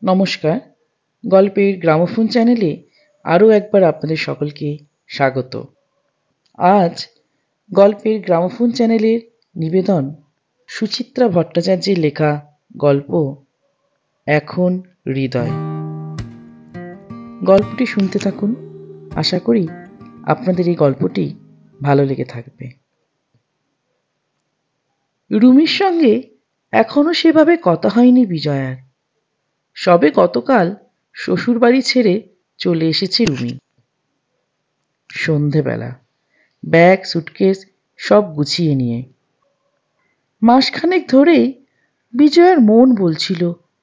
নমস্কার। গল্পের গ্রামোফোন চ্যানেলে আরও একবার আপনাদের সকলকে স্বাগত। আজ গল্পের গ্রামোফোন চ্যানেলের নিবেদন সুচিত্রা ভট্টাচার্যের লেখা গল্প এখন হৃদয়। গল্পটি শুনতে থাকুন। আশা করি আপনাদের এই গল্পটি ভালো লেগে থাকবে। রুমির সঙ্গে এখনো সেভাবে কথা হয়নি বিজয়ার। সবে গতকাল শ্বশুরবাড়ি ছেড়ে চলে এসেছে রুমি। সন্ধেবেলা ব্যাগ সুটকেস সব গুছিয়ে নিয়ে। মাসখানেক ধরেই বিজয়ার মন বলছিল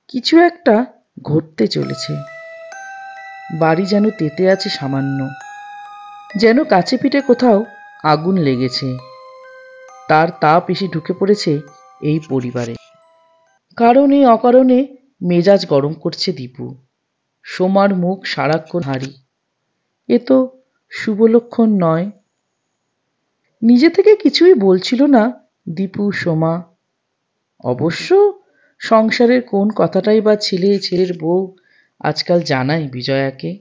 কিছু একটা ঘটতে চলেছে। বাড়ি যেন তেতে আছে সামান্য, যেন কাছে পিঠে কোথাও আগুন লেগেছে। তার তাপ এসে ঢুকে পড়েছে এই পরিবারে। কারণে অকারণে মেজাজ গরম করছে দীপু। সোমার মুখ সারাক্ষণ হাঁড়ি। এ তো শুভ লক্ষণ নয়। নিজে থেকে কিছুই বলছিল না দীপু সোমা। অবশ্য সংসারের কোন কথাটাই বা ছেলের বউ আজকাল জানায় বিজয়াকে।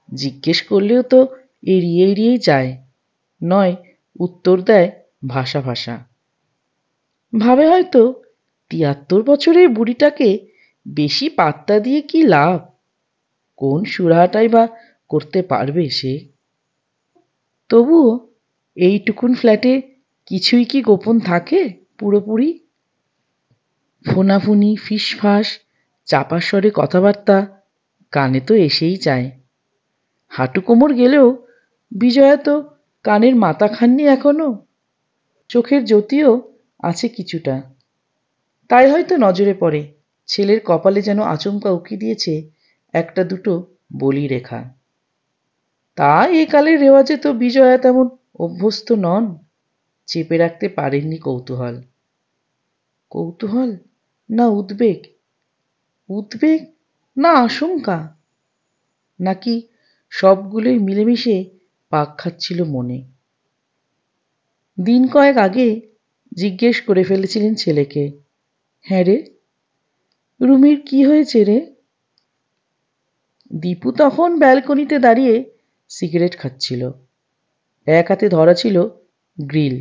জিজ্ঞেস করলেও তো এড়িয়েই যায়, নয় উত্তর দেয় ভাষা ভাষা। ভাবে হয়তো ৭৩ বছরের বুড়িটাকে বেশি পাত্তা দিয়ে কি লাভ? কোন সুরাহাটাই বা করতে পারবে সে? তবুও এইটুকুন ফ্ল্যাটে কিছুই কি গোপন থাকে পুরোপুরি? ফোনাফুনি ফিসফাস চাপা স্বরে কথাবার্তা কানে তো এসেই যায়। হাঁটু কোমর গেলেও বিজয়া তো কানের মাথা খাননি এখনো। চোখের জ্যোতিও আছে কিছুটা। তাই হয়তো নজরে পড়ে ছেলের কপালে যেন আচমকা উকি দিয়েছে একটা দুটো বলি রেখা। তা এ কালের রেওয়াজে তো বিজয়া তেমন অভ্যস্ত নন। চেপে রাখতে পারেননি কৌতূহল। কৌতূহল না উদ্বেগ? উদ্বেগ না আশঙ্কা? নাকি সবগুলোই মিলেমিশে পাক খাচ্ছিল মনে? দিন কয়েক আগে জিজ্ঞেস করে ফেলেছিলেন ছেলেকে, হ্যাঁ রে রুমির কি হয়েছে রে? দীপু তখন ব্যালকনিতে দাঁড়িয়ে সিগারেট খাচ্ছিল। এক হাতে ধরা ছিল গ্রিল।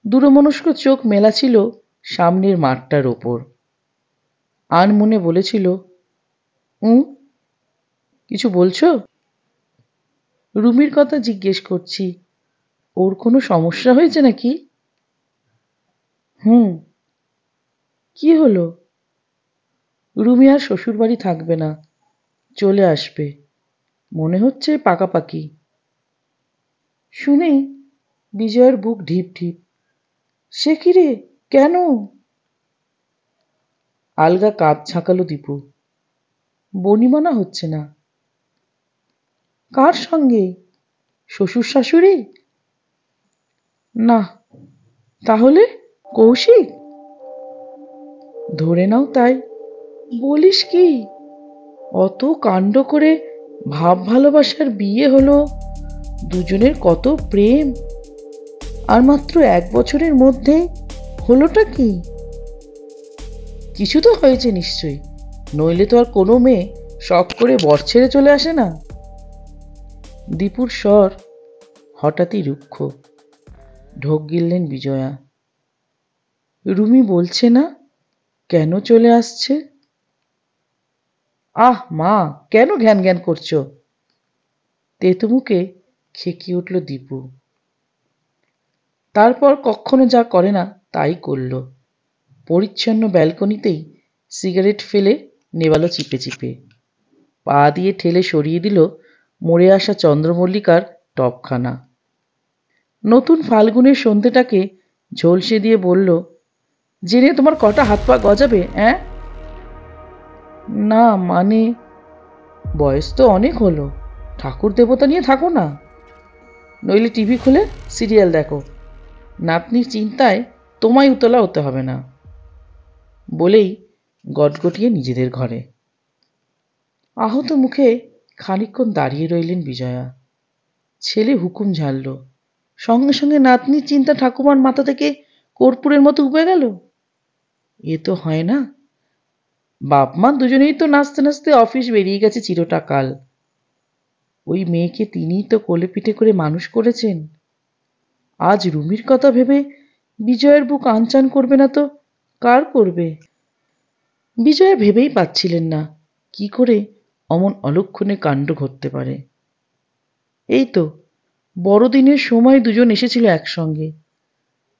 দূরমনস্ক চোখ মেলা ছিল সামনের মাঠটার ওপর। আনমনে বলেছিল, কিছু বলছো? রুমির কথা জিজ্ঞেস করছি, ওর কোনো সমস্যা হয়েছে নাকি? কি হলো? রুমি আর শ্বশুরবাড়ি থাকবে না, চলে আসবে, মনে হচ্ছে পাকাপাকি। শুনেই বিজয়ের বুক ঢিপ ঢিপ। সে কি রে, কেন? আলগা কাঁধ ঝাঁকালো দীপু। বনিমানা হচ্ছে না। কার সঙ্গে? শ্বশুর শাশুড়ি? না, তাহলে কৌশিক? ধরে নাও তাই। বলিস কি? অত কাণ্ড করে ভাব ভালোবাসার বিয়ে হলো, দুজনের কত প্রেম, আর মাত্র ১ বছরের মধ্যে হলোটা কি? কিছু তো হয়েছে নিশ্চয়ই, নইলে তো আর কোনো মেয়ে শখ করে বর ছেড়ে চলে আসে না। দীপুর স্বর হঠাৎই রুক্ষ। ঢোক গিললেন বিজয়া। রুমি বলছে না কেন চলে আসছে? আহ মা, কেন ঘ্যান ঘ্যান করছো? তেতুমুখে খেকিয়ে উঠল দীপু। তারপর কখনো যা করে না তাই করল। পরিচ্ছন্ন ব্যালকনিতেই সিগারেট ফেলে নেবালো চিপে চিপে। পা দিয়ে ঠেলে সরিয়ে দিল মরে আসা চন্দ্রমল্লিকার টপখানা। নতুন ফাল্গুনের সন্ধেটাকে ঝলসে দিয়ে বলল, জেনে তোমার কটা হাত পা গজাবে? না মানে, বয়স তো অনেক হলো, ঠাকুর দেবতা নিয়ে থাকো না, নইলে টিভি খুলে সিরিয়াল দেখো। নাতনির চিন্তায় তোমায় উতলা হতে হবে না। বলেই গটগটিয়ে নিজেদের ঘরে। আহত মুখে খানিকক্ষণ দাঁড়িয়ে রইলেন বিজয়া। ছেলে হুকুম ঝাড়ল, সঙ্গে সঙ্গে নাতনির চিন্তা ঠাকুমার মাথা থেকে কর্পূরের মতো উবে গেল। এ তো হয় না। বাপ মা দুজনেই তো নাচতে নাচতে অফিস বেরিয়ে গেছে চিরটাকাল। ওই মেয়েকে তিনিই তো কোলে পিঠে করে মানুষ করেছেন। আজ রুমির কথা ভেবে বিজয়ের বুক আনচান করবে না তো কার করবে? বিজয়া ভেবেই পাচ্ছিলেন না কি করে অমন অলক্ষণে কাণ্ড ঘটতে পারে। এই তো বড়দিনের সময় দুজন এসেছিল একসঙ্গে,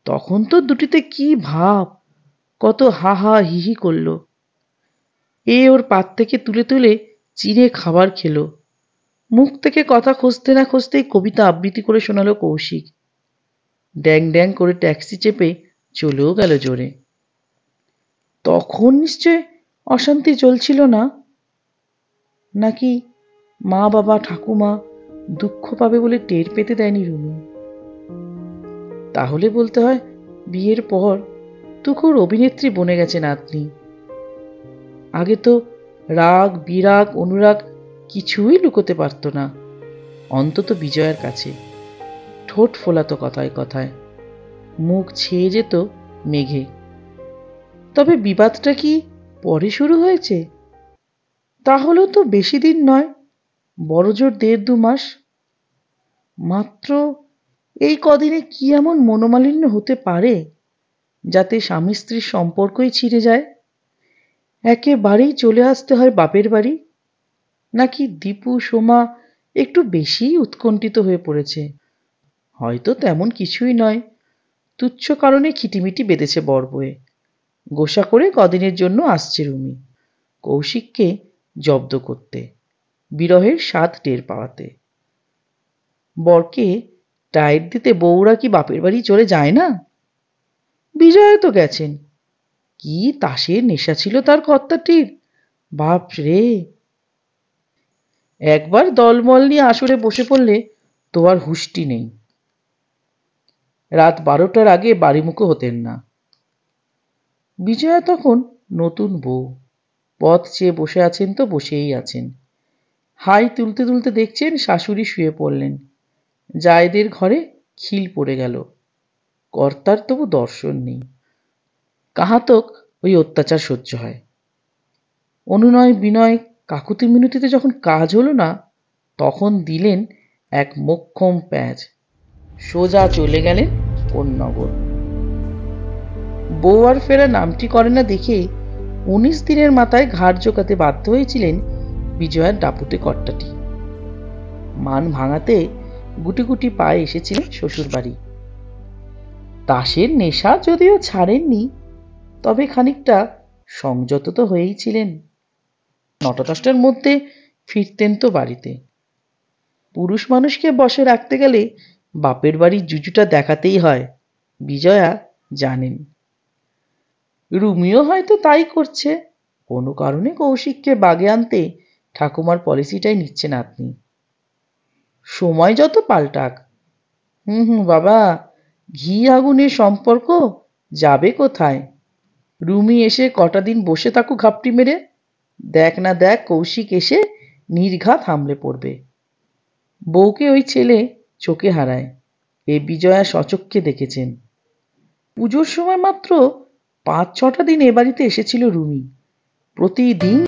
তখন তো দুটিতে কি ভাব, কত হা হা হি হি করলো। এ ওর পাত থেকে তুলে তুলে চিড়ে খাবার খেলো। মুখ থেকে কথা খুঁজতে না খুঁজতেই কবিতা আবৃত্তি করে শোনালো কৌশিক। ড্যাং ড্যাং করে ট্যাক্সি চেপে চলেও গেল জোরে। তখন নিশ্চয় অশান্তি চলছিল না? নাকি মা বাবা ঠাকুমা দুঃখ পাবে বলে টের পেতে দেয়নি রুমি? তাহলে বলতে হয় বিয়ের পর তুখোর অভিনেত্রী বনে গেছে নাতনি। আগে তো রাগ বিরাগ অনুরাগ কিছুই লুকোতে পারত না, অন্তত বিজয়ার কাছে। ঠোঁট ফোলাতো কথায় কথায়, মুখ ছেয়ে যেত মেঘে। তবে বিবাদটা কি পরে শুরু হয়েছে? তাহলেও তো বেশি দিন নয়, বড়জোর 1.5-2 মাস মাত্র। এই কদিনে কি এমন মনোমালিন্য হতে পারে যাতে স্বামী স্ত্রীর সম্পর্কই ছিঁড়ে যায়? একেবারেই চলে আসতে হয় বাপের বাড়ি? নাকি দীপু সোমা একটু বেশিই উৎকণ্ঠিত হয়ে পড়েছে? হয়তো তেমন কিছুই নয়, তুচ্ছ কারণে খিটিমিটি বেঁধেছে বর বয়ে। গোসা করে কদিনের জন্য আসছে রুমি, কৌশিককে জব্দ করতে, বিরহের স্বাদ টের পাওয়াতে। বরকে ডায়েট দিতে বউরা কি বাপের বাড়ি চলে যায় না? বিজয় তো গেছেন। কি তাসের নেশা ছিল তার কর্তাটির, বাপ রে! একবার দলমল নিয়ে আসরে বসে পড়লে তো আর হুষ্টি নেই। রাত 12টার আগে বাড়িমুখো হতেন না। বিজয়া তখন নতুন বউ, পথ চেয়ে বসে আছেন তো বসেই আছেন। হাই তুলতে তুলতে দেখছেন শাশুড়ি শুয়ে পড়লেন, জায়েদের ঘরে খিল পড়ে গেল। কর্তার তবু দর্শন নেই। কাহাতক ওই অত্যাচার সহ্য হয়। অনুনয় বিনয় কাকুতি মিনতিতে যখন কাজ হলো না, তখন দিলেন এক মোক্ষম প্যাঁচ, সোজা চলে গেলেন কোন নগর। বউ আর ফেরা নামটি করে না দেখে 19 দিনের মাথায় ঘাড় জোকাতে বাধ্য হয়েছিলেন বিজয়ার দাপুটে কর্তাটি। মান ভাঙাতে গুটি গুটি পায়ে এসেছিলেন শ্বশুর বাড়ি। তাসের নেশা যদিও ছাড়েননি, তবে খানিকটা সংযত তো হয়েই ছিলেন। 9টা-10টার মধ্যে ফিরতেন তো বাড়িতে। পুরুষ মানুষকে বসে রাখতে গেলে বাপের বাড়ির জুজুটা দেখাতেই হয়, বিজয়া জানেন। রুমিও হয়তো তাই করছে। কোনো কারণে কৌশিককে বাগে আনতে ঠাকুমার পলিসিটাই নিচ্ছে নাতনি। সময় যত পাল্টাক, বাবা, ঘি আগুনের সম্পর্ক যাবে কোথায়? রুমি এসে কটা দিন বসে থাকুক ঘাপটি মেরে, দেখ না দেখ কৌশিক এসে নির্ঘাত হামলে পড়বে। বউকে ওই ছেলে চোখে হারায়, এ বিজয়া সচক্ষে দেখেছেন। পুজোর সময় মাত্র 5-6টা দিন এ বাড়িতে এসেছিল রুমি, প্রতিদিন।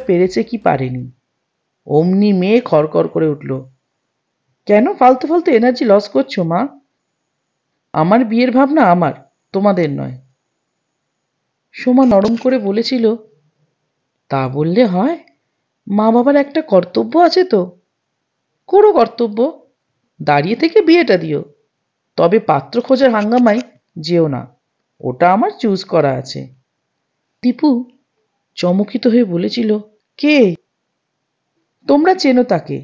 পেরেছে কি পারেনি, অমনি মেয়ে খড়খড় করে উঠল। কেন ফালতু ফালতু এনার্জি লস করছো মা? আমার বিয়ের ভাবনা আমার, তোমাদের নয়। সোমা নরম করে বলেছিল, তা বললে হয়? মা বাবার একটা কর্তব্য আছে তো। করো কর্তব্য, দাঁড়িয়ে থেকে বিয়েটা দিও। তবে পাত্র খোঁজার হাঙ্গামায় যেও না, ওটা আমার চুজ করা আছে। দীপু চমকিত হয়ে বলেছিল, কে? তোমরা চেনো তাকে,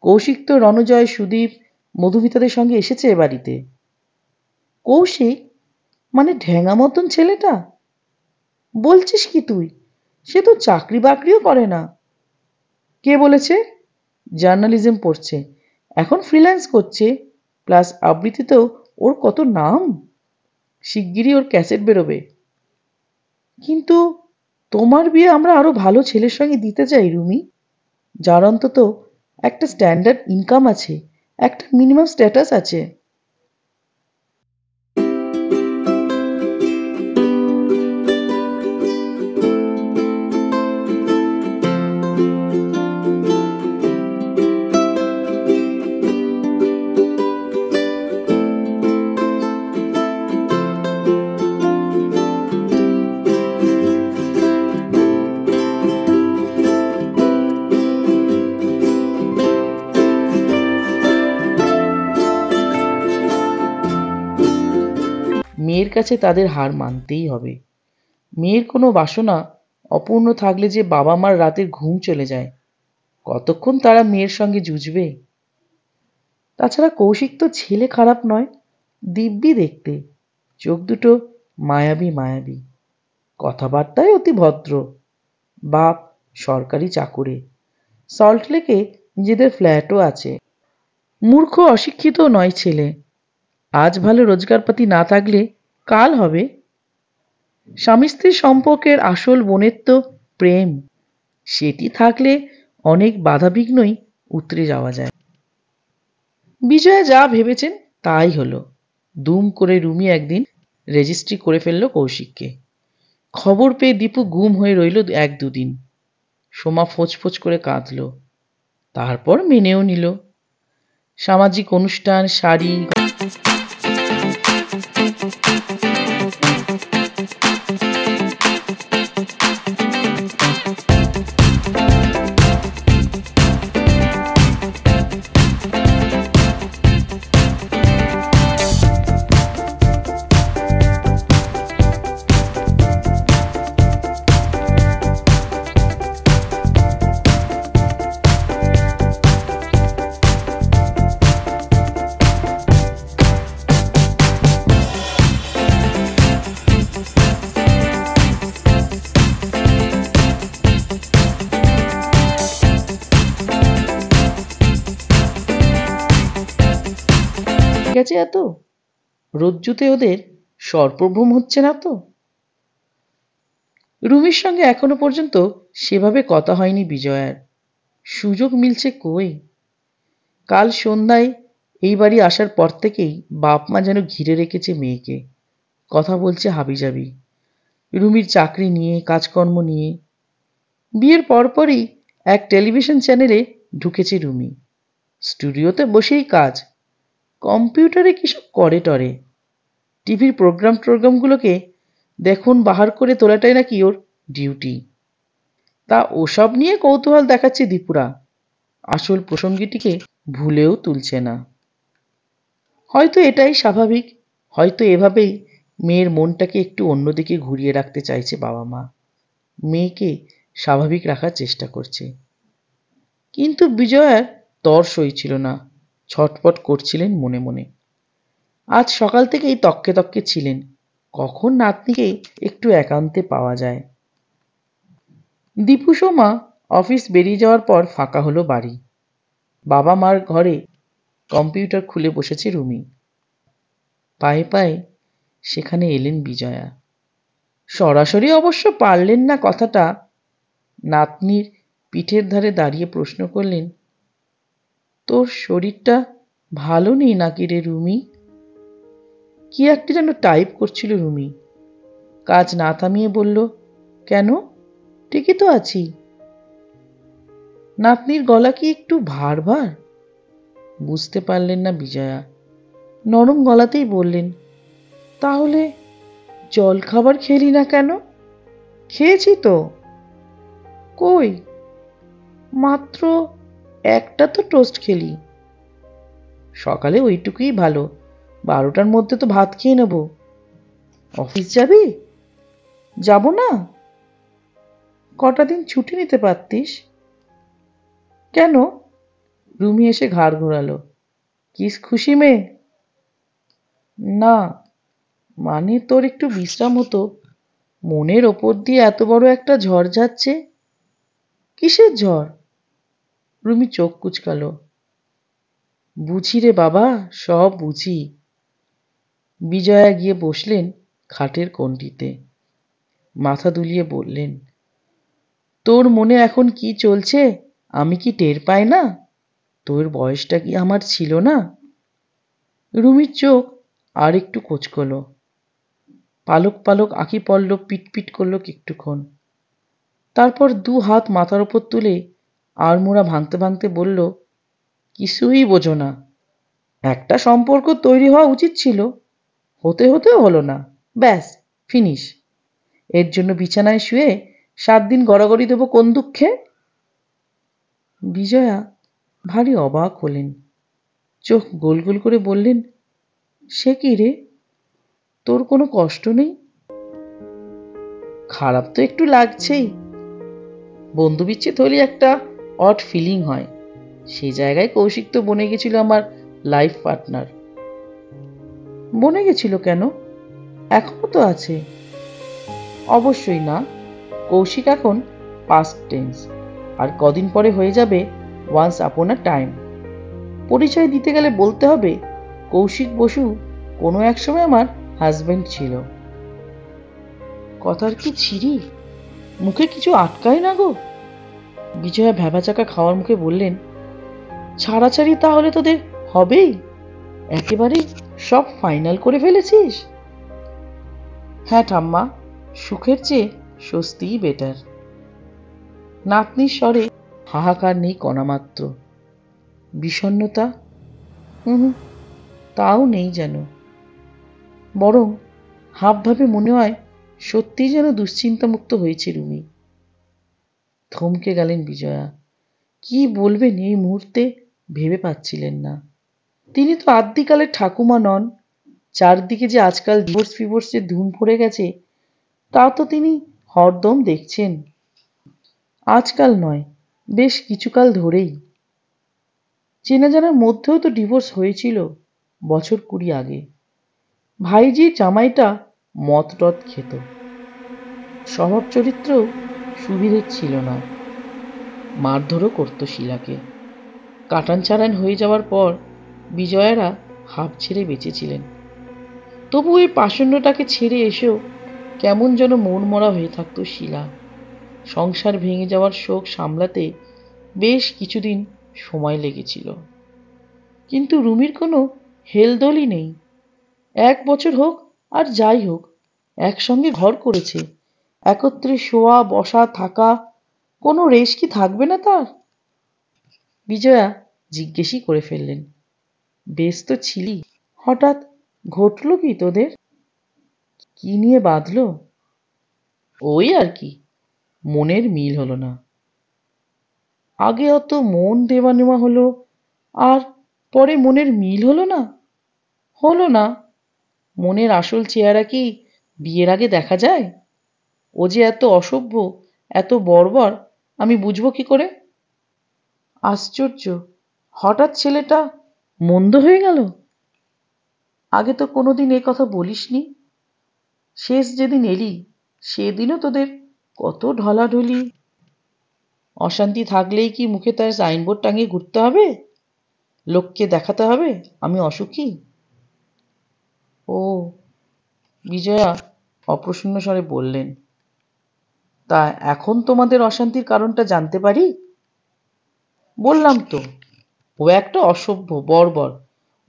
কৌশিক তো রণজয় সুদীপ মধুমিতাদের সঙ্গে এসেছে এ বাড়িতে। কৌশিক মানে ঢ্যাঙা মতন ছেলেটা? বলছিস কি তুই? সে তো চাকরি বাকরিও করে না। কে বলেছে? জার্নালিজম পড়ছে, এখন ফ্রিল্যান্স করছে, প্লাস আবৃত্তিতেও ওর কত নাম। শিগগিরই ওর ক্যাসেট বেরোবে। কিন্তু তোমার বিয়ে আমরা আরো ভালো ছেলের সঙ্গে দিতে চাই রুমি, যার অন্তত একটা স্ট্যান্ডার্ড ইনকাম আছে, একটা মিনিমাম স্ট্যাটাস আছে। মেয়ের কাছে তাদের হার মানতেই হবে। মেয়ের কোনো বাসনা অপূর্ণ থাকলে যে বাবা মার রাতের ঘুম চলে যায়, কতক্ষণ তারা মেয়ের সঙ্গে জুঝবে। তাছাড়া কৌশিক তো ছেলে খারাপ নয়, দিব্যি দেখতে, চোখ দুটো মায়াবী মায়াবী, কথাবার্তায় অতি ভদ্র। বাপ সরকারি চাকুরে, সল্টলেকে নিজেদের ফ্ল্যাটও আছে। মূর্খ অশিক্ষিতও নয় ছেলে। আজ ভালো রোজগারপাতি না থাকলে কাল হবে। স্বামী স্ত্রীর সম্পর্কের আসল বনের তো প্রেম, সেটি থাকলে অনেক বাধাবিঘ্নই উতরে যাওয়া যায়। বিজয়া যা ভেবেছেন তাই হলো। দুম করে রুমি একদিন রেজিস্ট্রি করে ফেলল কৌশিককে। খবর পেয়ে দীপু গুম হয়ে রইল এক দুদিন। সোমা ফোঁচ করে কাঁদল, তারপর মেনেও নিল। সামাজিক অনুষ্ঠান, শাড়ি, গেছে এত রজ্জুতে ওদের সর্পভ্রম হচ্ছে না তো? রুমির সঙ্গে এখনো পর্যন্ত সেভাবে কথা হয়নি বিজয়ার। সুযোগ মিলছে কই। কাল সন্ধ্যায় এই বাড়ি আসার পর থেকেই বাপ মা যেন ঘিরে রেখেছে মেয়েকে। কথা বলছে হাবিজাবি, রুমির চাকরি নিয়ে, কাজকর্ম নিয়ে। বিয়ের পরপরই এক টেলিভিশন চ্যানেলে ঢুকেছে রুমি। স্টুডিওতে বসেই কাজ, কম্পিউটারে কিসব করে টরে। টিভির প্রোগ্রামগুলোকে দেখুন বাহার করে তোলাটাই নাকি ওর ডিউটি। তা ওসব নিয়ে কৌতূহল দেখাচ্ছে দীপুরা, আসল প্রসঙ্গটিকে ভুলেও তুলছে না। হয়তো এটাই স্বাভাবিক, হয়তো এভাবেই মেয়ের মনটাকে একটু অন্যদিকে ঘুরিয়ে রাখতে চাইছে বাবা মা। মেয়েকে স্বাভাবিক রাখার চেষ্টা করছে। কিন্তু বিজয়ার তর সইছিল না, ছটপট করছিলেন মনে মনে। আজ সকাল থেকেই তককে তককে ছিলেন, কখন নাতনিকে একটু একান্তে পাওয়া যায়। দীপু সোমা অফিস বেরিয়ে যাওয়ার পর ফাঁকা হলো বাড়ি। বাবা মার ঘরে কম্পিউটার খুলে বসেছে রুমি। পায়ে পায়ে সেখানে এলেন বিজয়া। সরাসরি অবশ্য পারলেন না কথাটা। নাতনির পিঠের ধারে দাঁড়িয়ে প্রশ্ন করলেন, তোর শরীরটা ভালো নেই নাকি রে রুমি? কি একটা যেন টাইপ করছিল রুমি। কাজ না থামিয়ে বলল, কেন, ঠিকই তো আছি। নাতনির গলা কি একটু ভার ভার? বুঝতে পারলেন না বিজয়া। নরম গলাতেই বললেন, তাহলে জল খাবার খেলি না কেন? খেয়েছি তো। কই, মাত্র একটা তো টোস্ট খেলি। সকালে ওইটুকুই ভালো, 12টার মধ্যে তো ভাত খেয়ে নেব। অফিস যাবি? যাব না? কটা দিন ছুটি নিতে পারতিস। কেন? রুমি এসে ঘাড় ঘোরালো। কিস খুশি মেয়ে? না, মানে তোর একটু বিশ্রাম হতো। মনের ওপর দিয়ে এত বড় একটা ঝড় যাচ্ছে। কিসের ঝড়? রুমি চোখ কুচকালো। বুঝি রে বাবা, সব বুঝি। বিজয়া গিয়ে বসলেন খাটের কোণটিতে। মাথা দুলিয়ে বললেন, তোর মনে এখন কি চলছে আমি কি টের পাই না? তোর বয়সটা কি আমার ছিল না? রুমির চোখ আর একটু কোঁচকল। পালক পালক আঁখি পল্লব পিটপিট করল একটুক্ষণ। তারপর দু হাত মাথার ওপর তুলে আড়মোড়া ভাঙতে ভাঙতে বলল, কিছুই বোঝো না। একটা সম্পর্ক তৈরি হওয়া উচিত ছিল, হতে হতেও হলো না, ব্যাস ফিনিশ। এর জন্য বিছানায় শুয়ে 7 দিন গড়াগড়ি দেবো কোন দুঃখে? বিজয়া ভারী অবাক হলেন। চোখ গোল গোল করে বললেন, সে কি রে, তোর কোনো কষ্ট নেই? খারাপ তো একটু লাগছেই। বন্ধু বিচ্ছেদ হলে একটা অড ফিলিং হয়। সেই জায়গায় কৌশিক তো বনে গেছিল আমার লাইফ পার্টনার। বনে গেছিল কেন? এখনো তো আছে। অবশ্যই না, কৌশিক এখন পাস্ট টেন্স, আর কদিন পরে হয়ে যাবে ওয়ান্স আপন আ টাইম। পরিচয় দিতে গেলে বলতে হবে কৌশিক বসু কোনো এক সময় আমার হাজবেন্ড ছিল। কথার কি ছিরি, মুখে কিছু আটকায় না গো। বিজয়া ভ্যাবাচাকা খাওয়ার মুখে বললেন, ছাড়াছাড়ি তাহলে তোদের হবেই? একেবারে সব ফাইনাল করে ফেলেছিস? হ্যাঁ ঠাম্মা, সুখের চেয়ে স্বস্তিই বেটার। নাতনির স্বরে হাহাকার নেই কণামাত্র। বিষণ্ণতা? হুম, তাও নেই যেন। বরং হাবভাবে মনে হয় সত্যিই যেন দুশ্চিন্তামুক্ত হয়েছে রুমি। থমকে গেলেন বিজয়া। কি বলবেন এই মুহূর্তে ভেবে পাচ্ছিলেন না। তিনি তো আদ্যিকালের ঠাকুমা নন। চারদিকে যে আজকাল ডিভোর্স ফিভোর্সের ধুম পড়ে গেছে, তা তো তিনি হরদম দেখছেন। আজকাল নয়, বেশ কিছুকাল ধরেই। চেনা জানার মধ্যেও তো ডিভোর্স হয়েছিল বছর 20 আগে। ভাইজির জামাইটা মদ টদ খেত, স্বভাব চরিত্রও সুবিধের ছিল না, মারধরও করতো শিলাকে। কাটান চারান হয়ে যাওয়ার পর বিজয়ারা হাঁপ ছেড়ে বেঁচেছিলেন। তবু ওই পাষণ্যটাকে ছেড়ে এসেও কেমন যেন মন মরা হয়ে থাকতো শিলা। সংসার ভেঙে যাওয়ার শোক সামলাতে বেশ কিছুদিন সময় লেগেছিল। কিন্তু রুমির কোনো হেলদোলই নেই। 1 বছর হোক আর যাই হোক, একসঙ্গে ঘর করেছে, একত্রে শোয়া বসা থাকা, কোনো রেশ কি থাকবে না তার? বিজয়া জিজ্ঞেসই করে ফেললেন, বেশ তো ছিলি, হঠাৎ ঘটল কি তোদের? কি নিয়ে বাঁধলো? ওই আর কি, মনের মিল হলো না। আগে অত মন দেওয়া নেওয়া হলো, আর পরে মনের মিল হলো না? হলো না। মনের আসল চেহারা কি বিয়ের আগে দেখা যায়? ও যে এত অসভ্য, এত বর্বর, আমি বুঝবো কি করে? আশ্চর্য, হঠাৎ ছেলেটা মন্দ হয়ে গেল। আগে তো কোনোদিন এ কথা বলিসনি। শেষ যেদিন এলি সেদিনও তোদের কত ঢলাঢলি। অশান্তি থাকলেই কি মুখে তার সাইনবোর্ড টাঙিয়ে ঘুরতে হবে? লোককে দেখাতে হবে আমি অসুখী? ও, বিজয়া অপ্রসন্ন স্বরে বললেন, তা এখন তোমাদের অশান্তির কারণটা জানতে পারি? বললাম তো, ও একটা অসভ্য বর্বর।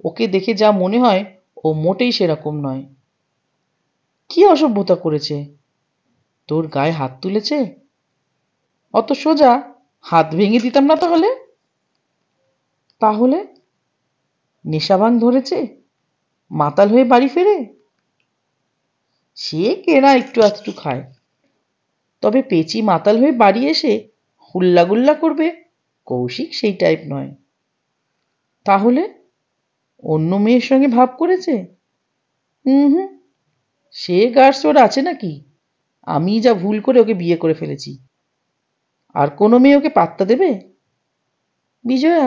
ওকে দেখে যা মনে হয় ও মোটেই সেরকম নয়। কি অসভ্যতা করেছে? তোর গায়ে হাত তুলেছে? অত সোজা হাত ভেঙে দিতাম না তাহলে? তাহলে নেশাভান ধরেছে, মাতাল হয়ে বাড়ি ফেরে? সে কেনা একটু আধটু খায়, তবে পেঁচি মাতাল হয়ে বাড়ি এসে হুল্লাগুল্লা করবে, কৌশিক সেই টাইপ নয়। তাহলে অন্য মেয়ের সঙ্গে ভাব করেছে? হুম, সে গার্ডস ওর আছে নাকি? আমি যা ভুল করে ওকে বিয়ে করে ফেলেছি, আর কোনো মেয়ে ওকে পাত্তা দেবে? বিজয়া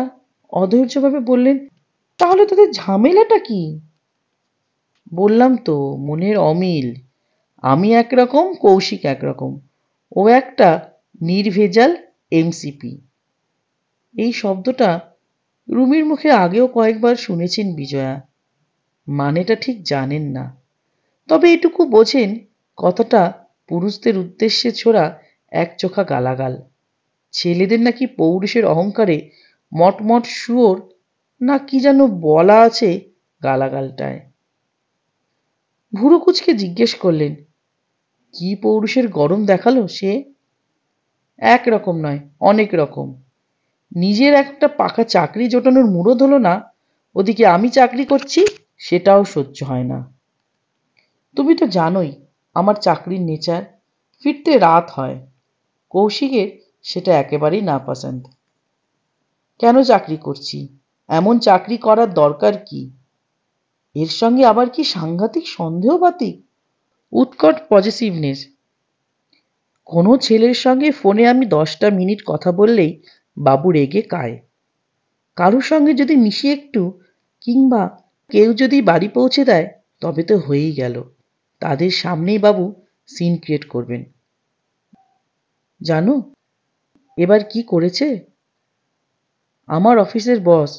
অধৈর্যভাবে বললেন, তাহলে তোদের ঝামেলাটা কি? বললাম তো, মনের অমিল। আমি একরকম, কৌশিক একরকম। ও একটা নির্ভেজাল এমসিপি। এই শব্দটা রুমির মুখে আগেও কয়েকবার শুনেছেন বিজয়া, মানেটা ঠিক জানেন না, তবে এটুকু বোঝেন কথাটা পুরুষদের উদ্দেশ্যে ছোড়া একচোখা গালাগাল। ছেলেদের নাকি পৌরুষের অহংকারে মটমট শুয়োর না কি যেন বলা আছে গালাগালটায়। ভুরু কুচকে জিজ্ঞেস করলেন, কি পৌরুষের গরম দেখালো সে? এক রকম নয়, অনেক রকম। নিজের একটা পাকা চাকরি জোটানোর মুরদ হলো না, ওদিকে আমি চাকরি করছি সেটাও সহ্য হয় না। তুমি তো জানোই আমার চাকরির নেচার, ফিরতে রাত হয়। কৌশিকের সেটা একেবারেই নাপসন্দ। কেন চাকরি করছি, এমন চাকরি করার দরকার কি? এর সঙ্গে আবার কি সাংঘাতিক সন্দেহবাতিক, উৎকট পজেসিভনেস। কোনো ছেলের সঙ্গে ফোনে আমি 10টা মিনিট কথা বললেই বাবু রেগে কায়। কারোর সঙ্গে যদি মিশি একটু, কিংবা কেউ যদি বাড়ি পৌঁছে দেয়, তবে তো হয়েই গেল, তাদের সামনেই বাবু সিন ক্রিয়েট করবেন। জানো এবার কি করেছে? আমার অফিসের বস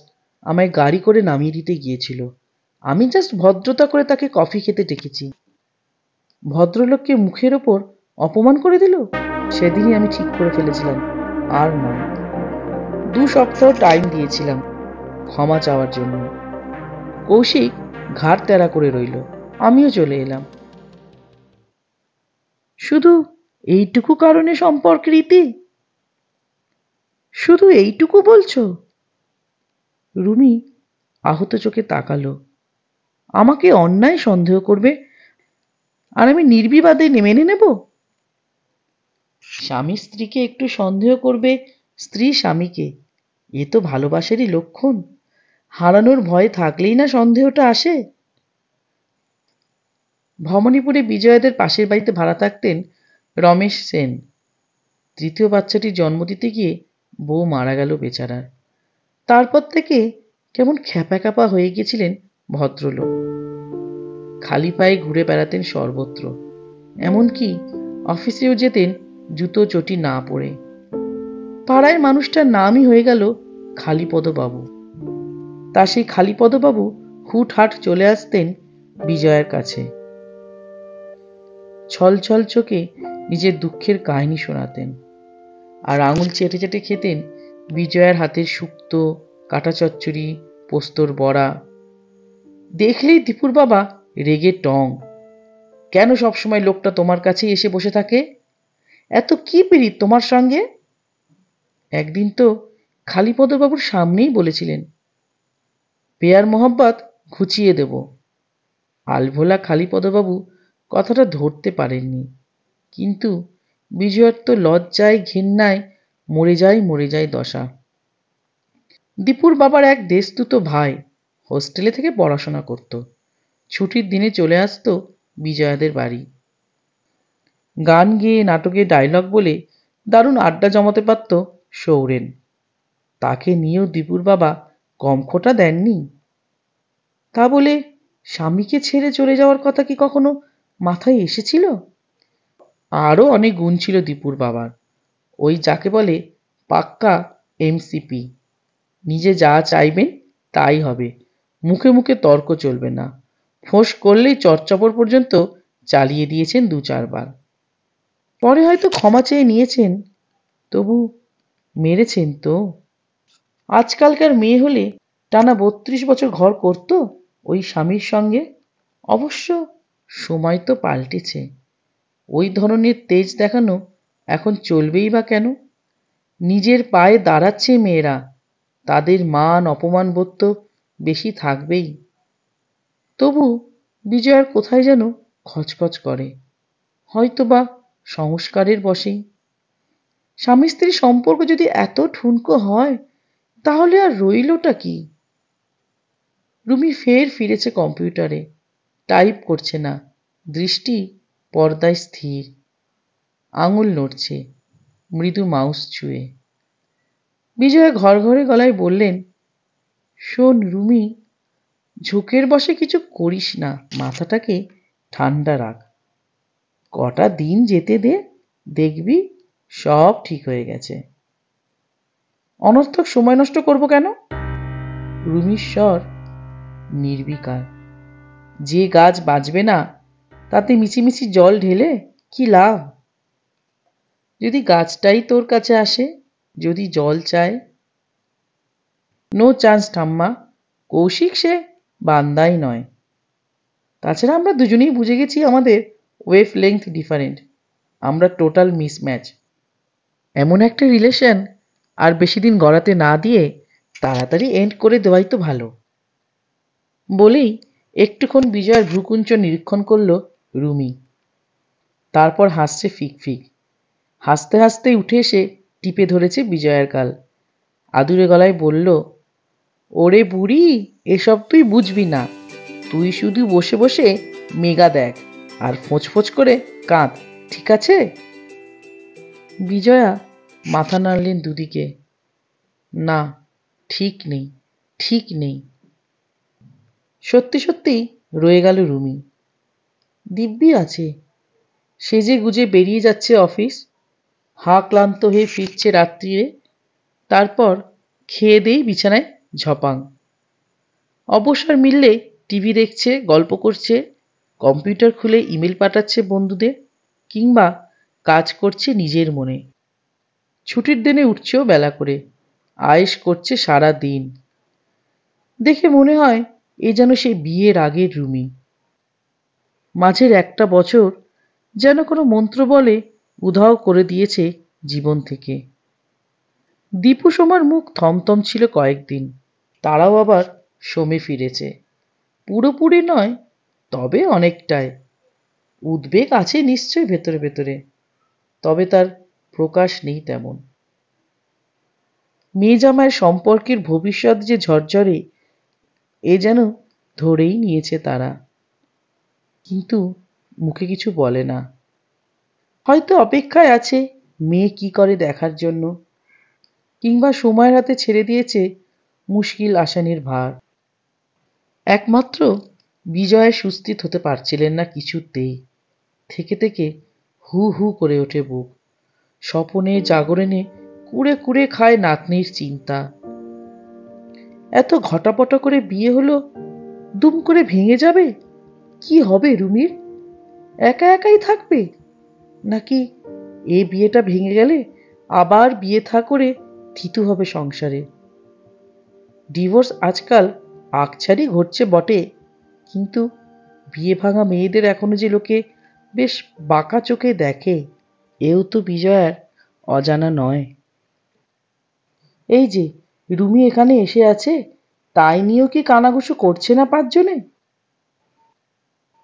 আমায় গাড়ি করে নামিয়ে দিতে গিয়েছিল। আমি জাস্ট ভদ্রতা করে তাকে কফি খেতে ডেকেছি। ভদ্রলোককে মুখের ওপর অপমান করে দিল। সেদিনই আমি ঠিক করে ফেলেছিলাম, আর নয়। 2 সপ্তাহ টাইম দিয়েছিলাম ক্ষমা চাওয়ার জন্য। কৌশিক ঘাড় তেরা করে রইল, আমিও চলে এলাম। শুধু এইটুকু কারণে সম্পর্কের ইতি? শুধু এইটুকু বলছো? রুমি আহত চোখে তাকালো। আমাকে অন্যায় সন্দেহ করবে আর আমি নির্বিবাদে মেনে নেব? স্বামী স্ত্রীকে একটু সন্দেহ করবে, স্ত্রী স্বামীকে, এ তো ভালোবাসারই লক্ষণ। হারানোর ভয় থাকলেই না সন্দেহটা আসে। ভবানীপুরে বিজয়াদের পাশের বাড়িতে ভাড়া থাকতেন রমেশ সেন। তৃতীয় বাচ্চাটির জন্ম দিতে গিয়ে বউ মারা গেল বেচারার। তারপর থেকে কেমন খ্যাপা খ্যাপা হয়ে গেছিলেন ভদ্রলোক। খালি পায়ে ঘুরে বেড়াতেন সর্বত্র, এমনকি অফিসেও যেতেন জুতো চটি না পরে। পাড়ায় মানুষটার নামই হয়ে গেল খালিপদবাবু। তা সেই খালিপদবাবু হুটহাট চলে আসতেন বিজয়ার কাছে, ছল ছল চোখে নিজের দুঃখের কাহিনী শোনাতেন, আর আঙুল চেটে চেটে খেতেন বিজয়ার হাতের শুক্তো, কাটা চচ্চড়ি, পোস্তর বড়া। দেখলেই দীপুর বাবা রেগে টং। কেন সবসময় লোকটা তোমার কাছেই এসে বসে থাকে? এত কি পীড়িত তোমার সঙ্গে? একদিন তো খালিপদবাবুর সামনেই বলেছিলেন, পেয়ার মোহাব্বত ঘুচিয়ে দেব। আলভোলা খালিপদবাবু কথাটা ধরতে পারেননি, কিন্তু বিজয়ার তো লজ্জায় ঘেন্নায় মরে যায় দশা। দীপুর বাবার এক দেশতুত ভাই হোস্টেলে থেকে পড়াশোনা করত। ছুটির দিনে চলে আসতো বিজয়াদের বাড়ি। গান গেয়ে নাটকে ডায়লগ বলে দারুণ আড্ডা জমাতে পারত সৌরেন। তাকে নিয়েও দীপুর বাবা কম খোঁটা দেননি। তা বলে স্বামীকে ছেড়ে চলে যাওয়ার কথা কি কখনো মাথায় এসেছিল? আরও অনেক গুণ ছিল দীপুর বাবার। ওই যাকে বলে পাক্কা এমসিপি, নিজে যা চাইবেন তাই হবে, মুখে মুখে তর্ক চলবে না। ফোঁস করলেই চড়চপড় পর্যন্ত চালিয়ে দিয়েছেন 2-4 বার। পরে হয়তো ক্ষমা চেয়ে নিয়েছেন, তবু মেরেছেন তো। আজকালকার মেয়ে হলে টানা 32 বছর ঘর করত ওই স্বামীর সঙ্গে। অবশ্য সময় তো পাল্টেছে, ওই ধরনের তেজ দেখানো এখন চলবেই বা কেন? নিজের পায়ে দাঁড়াচ্ছে মেয়েরা, তাদের মান অপমান বোধ তো বেশি থাকবেই। তবু বিজয়ার কোথায় যেন খচখচ করে, হয়তোবা সংস্কারের বশেই। স্বামী স্ত্রীর সম্পর্ক যদি এত ঠুনকো হয়, তাহলে আর রইলটা কি? রুমি ফের ফিরেছে কম্পিউটারে, টাইপ করছে না, দৃষ্টি পর্দায় স্থির। আঙুল নড়ছে মৃদু মাউস ছুঁয়ে। বিজয়া ঘরে গলায় বললেন, শোন রুমি, ঝোঁকের বশে কিছু করিস না, মাথাটাকে ঠান্ডা রাখ। কটা দিন যেতে দে, দেখবি সব ঠিক হয়ে গেছে। অনর্থক সময় নষ্ট করব কেন? রুমির স্বর নির্বিকার। যে গাছ বাঁচবে না তাতে মিছিমিছি জল ঢেলে কি লাভ? যদি গাছটাই তোর কাছে আসে, যদি জল চায়? নো চান্স ঠাম্মা, কৌশিক সে বান্দাই নয়। তাছাড়া আমরা দুজনেই বুঝে গেছি আমাদের ওয়েভ লেংথ ডিফারেন্ট, আমরা টোটাল মিসম্যাচ। এমন একটা রিলেশন আর বেশি দিন গড়াতে না দিয়ে তাড়াতাড়ি এন্ড করে দেওয়াই তো ভালো। বলেই একটুক্ষণ বিজয়ের ভ্রুকুঞ্চ নিরীক্ষণ করল রুমি। তারপর হাসছে ফিক ফিক। হাসতে হাসতে উঠে এসে টিপে ধরেছে বিজয়ের গাল। আদুরে গলায় বলল, ওরে বুড়ি, এসব তুই বুঝবি না। তুই শুধু বসে বসে মেগা দেখ আর ফোঁচ করে কাঁদ, ঠিক আছে? বিজয়া মাথা নাড়লেন দুদিকে। না, ঠিক নেই, ঠিক নেই। সত্যি সত্যি রয়ে গেল রুমি। দিব্যি আছে, সেজে গুজে বেরিয়ে যাচ্ছে অফিস, হা ক্লান্ত হয়ে ফিরছে রাত্রিরে, তারপর খেয়ে দেই বিছানায় ঝপাং। অবসর মিললে টিভি দেখছে, গল্প করছে, কম্পিউটার খুলে ইমেল পাঠাচ্ছে বন্ধুদের, কিংবা কাজ করছে নিজের মনে। ছুটির দিনে উঠছেও বেলা করে, আয়েশ করছে সারা দিন। দেখে মনে হয় এ যেন সেই বিয়ের আগের রুমি। মাঝের একটা বছর যেন কোনো মন্ত্র বলে উধাও করে দিয়েছে জীবন থেকে। দীপু সোমার মুখ থমথম ছিল কয়েকদিন, তারাও আবার সমে ফিরেছে। পুরোপুরি নয়, তবে অনেকটাই। উদ্বেগ আছে নিশ্চয় ভেতরে ভেতরে, তবে তার প্রকাশ নেই তেমন। মেয়ে জামাইয়ের সম্পর্কের ভবিষ্যৎ যে ঝরঝরে, এ যেন ধরেই নিয়েছে তারা, কিন্তু মুখে কিছু বলে না। হয়তো অপেক্ষায় আছে মেয়ে কি করে দেখার জন্য, কিংবা সময়ের হাতে ছেড়ে দিয়েছে মুশকিল আসানির ভার। একমাত্র বিজয় সুস্থিত হতে পারছিলেন না কিছুতেই। থেকে থেকে হু হু করে ওঠে বুক। স্বপনে জাগরণে কুড়ে কুড়ে খায় নাতনির চিন্তা। এত ঘটাপটা করে বিয়ে হলো, দুম করে ভেঙে যাবে? কি হবে রুমির? একা একাই থাকবে, নাকি এই বিয়েটা ভেঙে গেলে আবার বিয়ে থা করে থিতু হবে সংসারে? ডিভোর্স আজকাল আকছাড়ি ঘটছে বটে, কিন্তু বিয়ে ভাঙা মেয়েদের এখনো যে লোকে বেশ বাঁকা চোখে দেখে, এও তো বিজয়ার অজানা নয়। এই যে রুমি এখানে এসে আছে, তাই নিয়েও কি কানাঘুষো করছে না পাঁচজনে?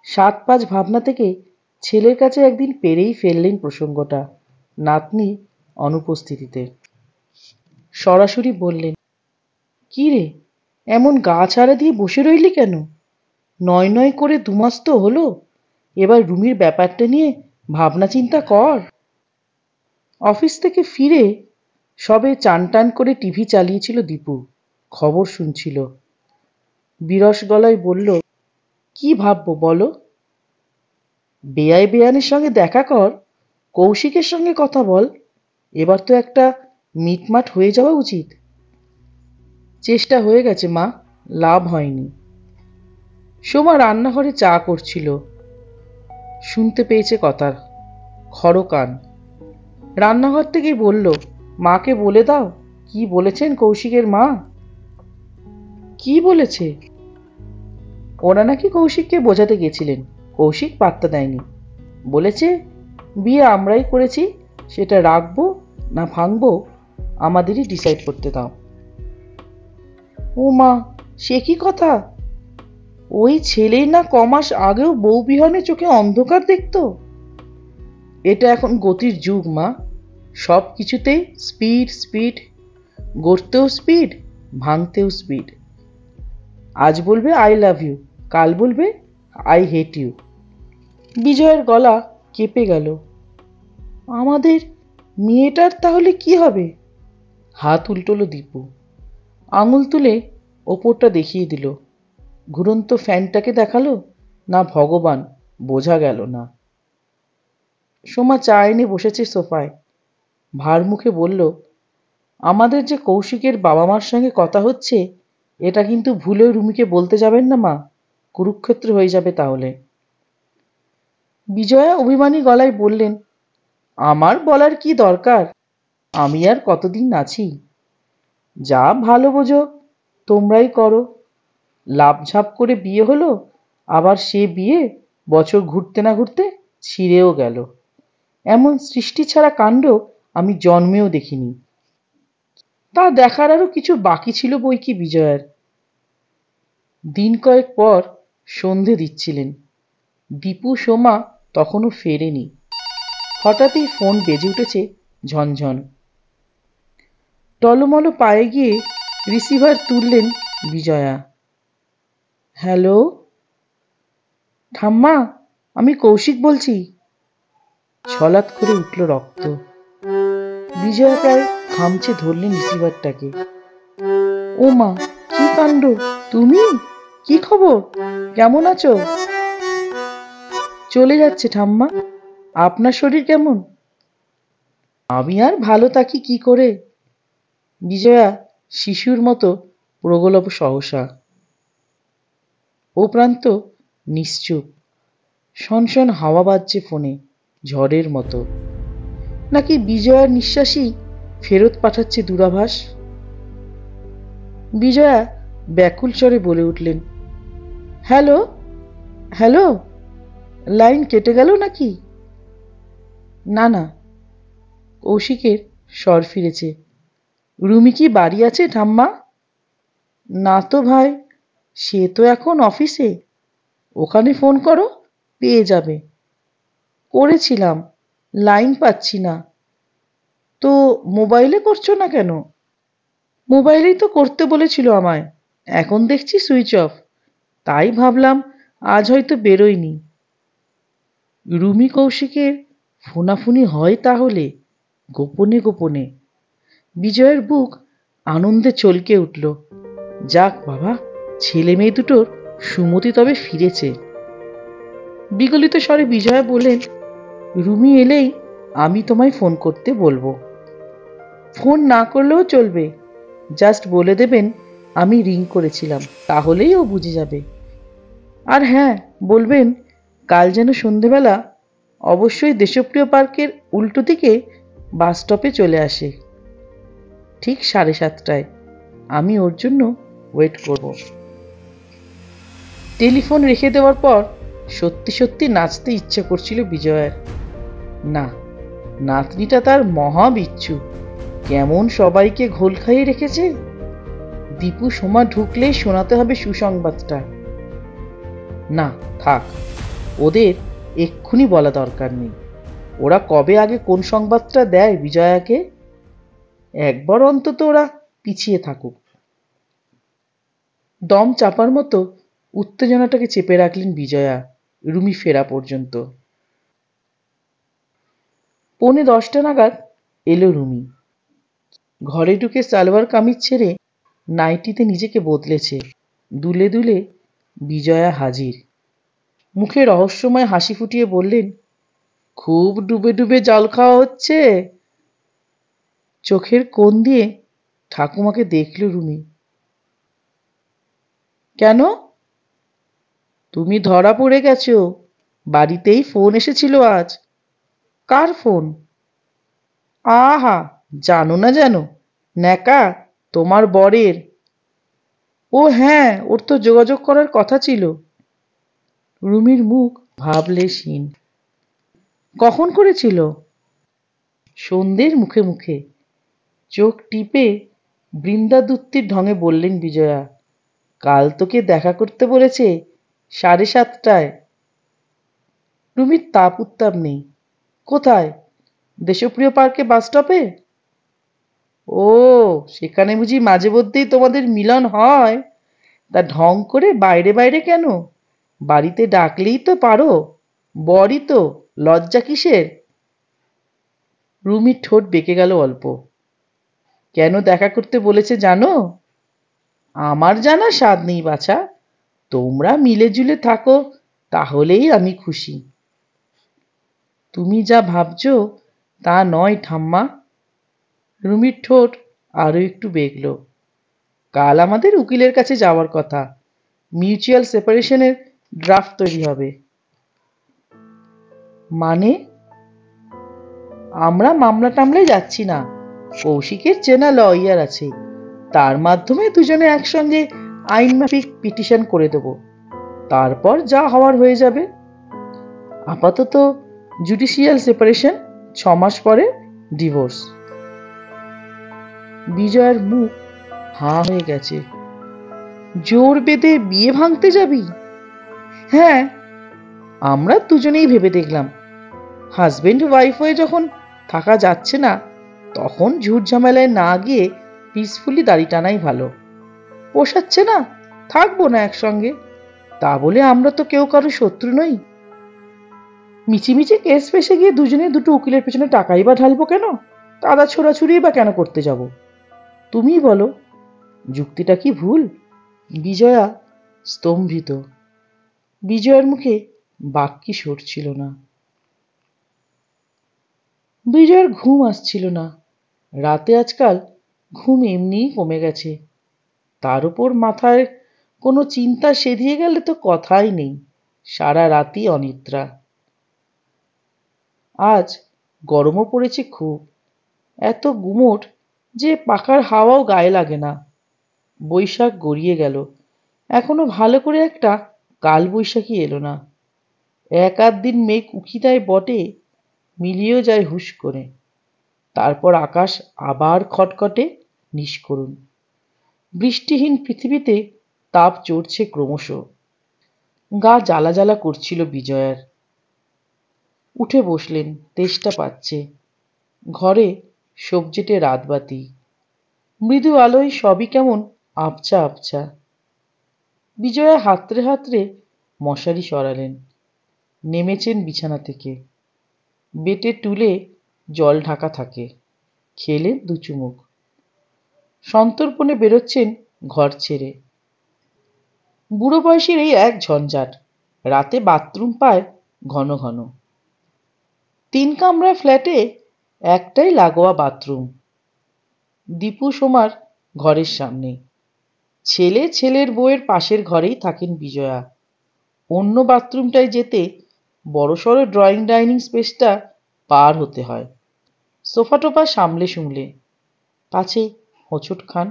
7-5 ভাবনা থেকে ছেলের কাছে একদিন পেরেই ফেললেন প্রসঙ্গটা, নাতনি অনুপস্থিতিতে। সরাসরি বললেন, কি রে, এমন গা ছাড়া দিয়ে বসে রইলি কেন? নয় নয় করে 2 মাস তো হলো, এবার রুমির ব্যাপারটা নিয়ে ভাবনা চিন্তা কর। অফিস থেকে ফিরে সবে চান টান করে টিভি চালিয়েছিল দীপু, খবর শুনছিল। বিরস গলায় বলল, কি ভাববো বলো? বেয়াই বেয়ানের সঙ্গে দেখা কর, কৌশিকের সঙ্গে কথা বল, এবার তো একটা মিটমাট হয়ে যাওয়া উচিত। চেষ্টা হয়ে গেছে মা, লাভ হয়নি। সোমা রান্নাঘরে চা করছিল, শুনতে পেয়েছে কথার খড়কান। রান্নাঘর থেকেই বলল, মাকে বলে দাও কি বলেছেন কৌশিকের মা। কি বলেছে? ওরা নাকি কৌশিককে বোঝাতে গেছিলেন, কৌশিক পাত্তা দেয়নি। বলেছে বিয়ে আমরাই করেছি, সেটা রাখবো না ভাঙবো আমাদেরই ডিসাইড করতে দাও। ও মা, সে কি কথা? ওই ছেলেই না কমাস আগেও বউ বিহনে চোখে অন্ধকার দেখতো। এটা এখন গতির যুগ মা, সব কিছুতেই স্পিড স্পিড, গড়তেও স্পিড, ভাঙতেও স্পিড। আজ বলবে আই লাভ ইউ, কাল বলবে আই হেট ইউ। বিজয়ের গলা কেঁপে গেল। আমাদের মেয়েটার তাহলে কি হবে? হাত উল্টোলো দীপু, আঙুল তুলে ওপরটা দেখিয়ে দিল। ঘুরন্ত ফ্যানটাকে দেখালো না ভগবান বোঝা গেল না। সোমা চা এনে বসেছে সোফায়, ভার মুখে বলল, আমাদের যে কৌশিকের বাবা মার সঙ্গে কথা হচ্ছে, এটা কিন্তু ভুলেও রুমিকে বলতে যাবেন না মা, কুরুক্ষেত্র হয়ে যাবে তাহলে। বিজয়া অভিমানী গলায় বললেন, আমার বলার কি দরকার? আমি আর কতদিন আছি? যা ভালো বোঝো তোমরাই করো। লাফঝাপ করে বিয়ে হলো, আবার সে বিয়ে বছর ঘুরতে না ঘুরতে ছিঁড়েও গেল। এমন সৃষ্টি ছাড়া কাণ্ড আমি জন্মেও দেখিনি। তা দেখার আরো কিছু বাকি ছিল বই কি বিজয়ার। দিন কয়েক পর সন্ধে দিচ্ছিলেন। দীপু সোমা তখনও ফেরেনি। হঠাৎই ফোন বেজে উঠেছে ঝনঝন। টলমল পায়ে গিয়ে রিসিভার তুললেন বিজয়া। হ্যালো ঠাম্মা, আমি কৌশিক বলছি। ছলাৎ করে উঠল রক্ত। বিজয়া প্রায় খামচে ধরলেন রিসিভারটাকে। ও মা, কি কাণ্ড! তুমি? কি খবর? কেমন আছো? চলে যাচ্ছে ঠাম্মা। আপনার শরীর কেমন? আমি আর ভালো থাকি কি করে? বিজয়া শিশুর মতো প্রগল্ভ সহসা। ও প্রান্ত নিশ্চুপ। শনশন হাওয়া বাজছে ফোনে, ঝড়ের মতো। নাকি বিজয়ার নিঃশ্বাসই ফেরত পাঠাচ্ছে দূরাভাস? বিজয়া ব্যাকুল স্বরে বলে উঠলেন, হ্যালো হ্যালো, লাইন কেটে গেল নাকি? না না। কৌশিকের স্বর ফিরেছে। রুমি কি বাড়ি আছে ঠাম্মা? না তো ভাই, সে তো এখন অফিসে। ওখানে ফোন করো, পেয়ে যাবে। করেছিলাম, লাইন পাচ্ছি না। তো মোবাইলে করছো না কেন? মোবাইলেই তো করতে বলেছিল আমায়, এখন দেখছি সুইচ অফ। তাই ভাবলাম আজ হয়তো বেরোয়নি। রুমি কৌশিকের ফোনাফুনি হয় তাহলে, গোপনে গোপনে। বিজয়ের বুক আনন্দে চলকে উঠল। যাক বাবা, ছেলে মেয়ে দুটোর সুমতি তবে ফিরেছে। বিগলিত স্বরে বিজয়া বললেন, রুমি এলেই আমি তোমায় ফোন করতে বলবো। ফোন না করলেও চলবে, জাস্ট বলে দেবেন আমি রিং করেছিলাম, তাহলেই ও বুঝে যাবে। আর হ্যাঁ, বলবেন কাল যেন সন্ধেবেলা অবশ্যই দেশপ্রিয় পার্কের উল্টো দিকে বাস স্টপে চলে আসে, ঠিক 7:30টায়। আমি ওর জন্য ওয়েট করব। টেলিফোন রেখে দেওয়ার পর সত্যি সত্যি নাচতে ইচ্ছে করছিল বিজয়ের। না, নাতনিটা তার মহা বিচ্ছু। কেমন সবাইকে ঘোল খাইয়ে রেখেছে। দীপু সোমা ঢুকলেই শোনাতে হবে সুসংবাদটা। না থাক, ওদের এক্ষুনি বলা দরকার নেই। ওরা কবে আগে কোন সংবাদটা দেয় বিজয়াকে? একবার অন্তত ওরা পিছিয়ে থাকুক। দম চাপার মতো উত্তেজনাটাকে চেপে রাখলেন বিজয়া রুমি ফেরা পর্যন্ত। 9:45 নাগাদ এলো রুমি। ঘরে ঢুকে সালোয়ার কামিজ ছেড়ে নাইটিতে নিজেকে বদলেছে। দুলে দুলে বিজয়া হাজির। মুখে রহস্যময় হাসি ফুটিয়ে বললেন, খুব ডুবে ডুবে জল খাওয়া হচ্ছে। চোখের কোণ দিয়ে ঠাকুমাকে দেখল রুমি। কেন? তুমি ধরা পড়ে গেছো। বাড়িতেই ফোন এসেছিল আজ। কার ফোন? আহা, জানো না যেন? ন্যাকা, তোমার বরের। ও হ্যাঁ, ওর তো যোগাযোগ করার কথা ছিল। রুমির মুখ ভাবলেশহীন। কখন করেছিল? সন্ধ্যের মুখে মুখে। চোখ টিপে বৃন্দাদূতির ঢঙে বললেন বিজয়া, কাল তোকে দেখা করতে বলেছে 7:30টায়। রুমির তাপ উত্তাপ নেই। কোথায়? দেশপ্রিয় পার্কে বাস স্টপে? ও, সেখানে বুঝি মাঝে মধ্যেই তোমাদের মিলন হয়? তা ঢং করে বাইরে বাইরে কেন? বাড়িতে ডাকলেই তো পারো। বরই তো, লজ্জা কিসের? রুমির ঠোঁট বেঁকে গেল অল্প। কেন দেখা করতে বলেছে জানো? আমার জানা স্বাদ নেই বাছা। তোমরা মিলে জুলে থাকো, তাহলেই আমি খুশি। তুমি যা ভাবছো তা নয় ঠাম্মা। রুমির ঠোঁট আরো একটু বেগল। কাল আমাদের উকিলের কাছে যাওয়ার কথা। মিউচুয়াল সেপারেশনের ড্রাফট তৈরি হবে। মানে? আমরা মামলা টামলায় যাচ্ছি না। কৌশিকের চেনা লয়ার আছে, তার মাধ্যমে দুজনে একসঙ্গে আইন মাফিক পিটিশন করে দেব। তারপর যা হওয়ার হয়ে যাবে। আপাতত জুডিশিয়াল সেপারেশন, 6 মাস পরে ডিভোর্স। বিজয়ের মুখ হাঁ হয়ে গেছে। জোর বেঁধে বিয়ে ভাঙতে যাবি? হ্যাঁ, আমরা দুজনেই ভেবে দেখলাম, হাজবেন্ড ওয়াইফ হয়ে যখন থাকা যাচ্ছে না, তখন ঝুট ঝামেলায় না গিয়ে পিসফুলি দাড়ি টানাই ভালো। পোষাচ্ছে না, থাকবো না একসঙ্গে। তা বলে আমরা তো কেউ কারো শত্রু নই। মিছিমিছি কেস ফেসে গিয়ে দুজনে দুটো উকিলের পেছনে টাকাই বা ঢালবো কেন? কাদা ছোড়াছুড়ি বা কেন করতে যাব? তুমিই বলো, যুক্তিটা কি ভুল? বিজয়া স্তম্ভিত। বিজয়ের মুখে বাক্যি সরছিল না। বিজয়ের ঘুম আসছিল না। রাতে আজকাল ঘুম এমনিই কমে গেছে। তার উপর মাথায় কোনো চিন্তা সেধিয়ে গেলে তো কথাই নেই, সারা রাতই অনিদ্রা। আজ গরমও পড়েছে খুব, এত গুমোট যে পাখার হাওয়াও গায়ে লাগে না। বৈশাখ গড়িয়ে গেল, এখনো ভালো করে একটা কাল বৈশাখী এলো না। এক আধ দিন মেঘ উকি দেয় বটে, মিলিয়েও যায় হুশ করে। তারপর আকাশ আবার খটখটে নিষ্করুণ। বৃষ্টিহীন পৃথিবীতে তাপ চড়ছে ক্রমশ। গা জ্বালা জ্বালা করছিল বিজয়ার। উঠে বসলেন, তেষ্টা পাচ্ছে। ঘরে সবজেটে রাতবাতি, মৃদু আলোয় সবই কেমন আবছা আবছা। বিজয়া হাতড়ে হাতড়ে মশারি সরালেন, নেমেছেন বিছানা থেকে। বেটে টুলে জল ঢাকা থাকে, খেলেন দু চুমুক। সন্তর্পণে বেরোচ্ছেন ঘর ছেড়ে। বুড়ো বয়সের এই এক ঝঞ্ঝাট, রাতে বাথরুম পায় ঘন ঘন। 3 কামরা ফ্ল্যাটে একটাই লাগোয়া বাথরুম। দীপু সোমার ঘরের সামনে। ছেলে ছেলের বউয়ের পাশের ঘরেই থাকেন বিজয়া। অন্য বাথরুমটায় যেতে বড়সড় ড্রয়িং ডাইনিং স্পেসটা পার হতে হয়, সোফা টোফা সামলে সুমলে। পাছে হোঁচট খান।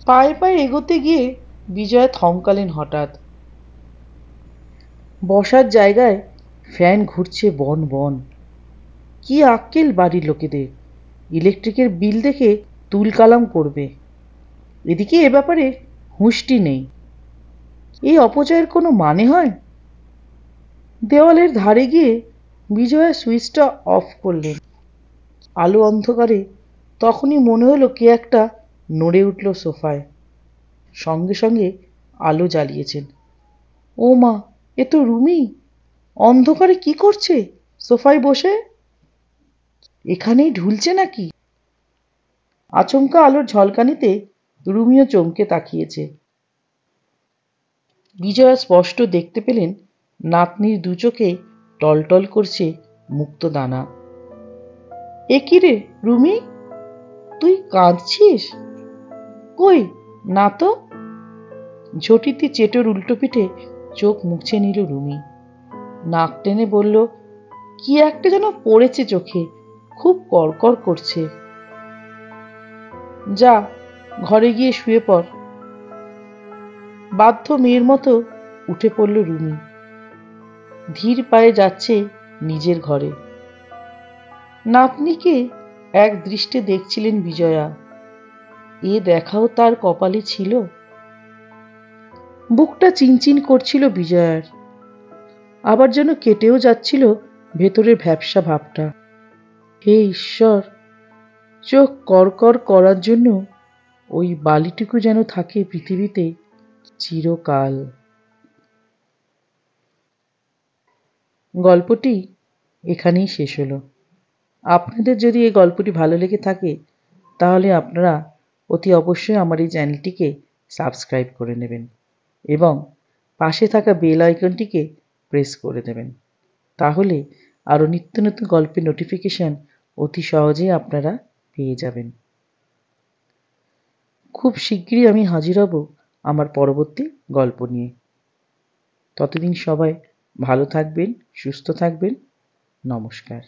পায়ে পায়ে এগোতে গিয়ে বিজয়া থমকালেন হঠাৎ। বসার জায়গায় ফ্যান ঘুরছে বন বন। কি আক্কেল বাড়ির লোকেদের! ইলেকট্রিকের বিল দেখে তুলকালাম করবে। এদিকে এ ব্যাপারে হুঁশটি নেই। এই অপচয়ের কোনো মানে হয়? দেওয়ালের ধারে গিয়ে বিজয়া সুইচটা অফ করলেন। আলো অন্ধকারে তখনই মনে হলো কে একটা নড়ে উঠল সোফায়। সঙ্গে সঙ্গে আলো জ্বালিয়েছেন। ও মা, এ তো রুমি! অন্ধকারে কি করছে সোফায় বসে? এখানেই ঢুলছে নাকি? আচমকা আলোর ঝলকানিতে রুমিও চমকে তাকিয়েছে। বিজয়া স্পষ্ট দেখতে পেলেন নাতনির দু চোখে টলটল করছে মুক্ত দানা। এ কি রে রুমি, তুই কাঁদছিস? কই, না তো। ঝটিতে চেটোর উল্টো পিঠে চোখ মুছে নিল রুমি। নাক টেনে বলল, কি একটা যেন পড়েছে চোখে, খুব কড়কড় করছে। যা, ঘরে গিয়ে শুয়ে পড়। বাধ্য মেয়ের মতো উঠে পড়ল রুমি। ধীর পায়ে যাচ্ছে নিজের ঘরে। নাতনিকে এক দৃষ্টে দেখছিলেন বিজয়া। এ দেখাও তার কপালে ছিল। বুকটা চিনচিন করছিল বিজয়ার। আবার যেন কেটেও যাচ্ছিল ভেতরের ভ্যাপসা ভাবটা। হে ঈশ্বর, চোখ করকর করার জন্য ওই বালিটুকু যেন থাকে পৃথিবীতে চিরকাল। গল্পটি এখানেই শেষ হলো। আপনাদের যদি এই গল্পটি ভালো লেগে থাকে, তাহলে আপনারা অতি অবশ্যই আমার এই চ্যানেলটিকে সাবস্ক্রাইব করে নেবেন এবং পাশে থাকা বেল আইকনটিকে প্রেস করে দেবেন। তাহলে আরও নিত্য নতুন গল্পের নোটিফিকেশান অতি সহজেই আপনারা পেয়ে যাবেন। খুব শিগগিরই আমি হাজির হব আমার পরবর্তী গল্প নিয়ে। ততদিন সবাই ভালো থাকবেন, সুস্থ থাকবেন। নমস্কার।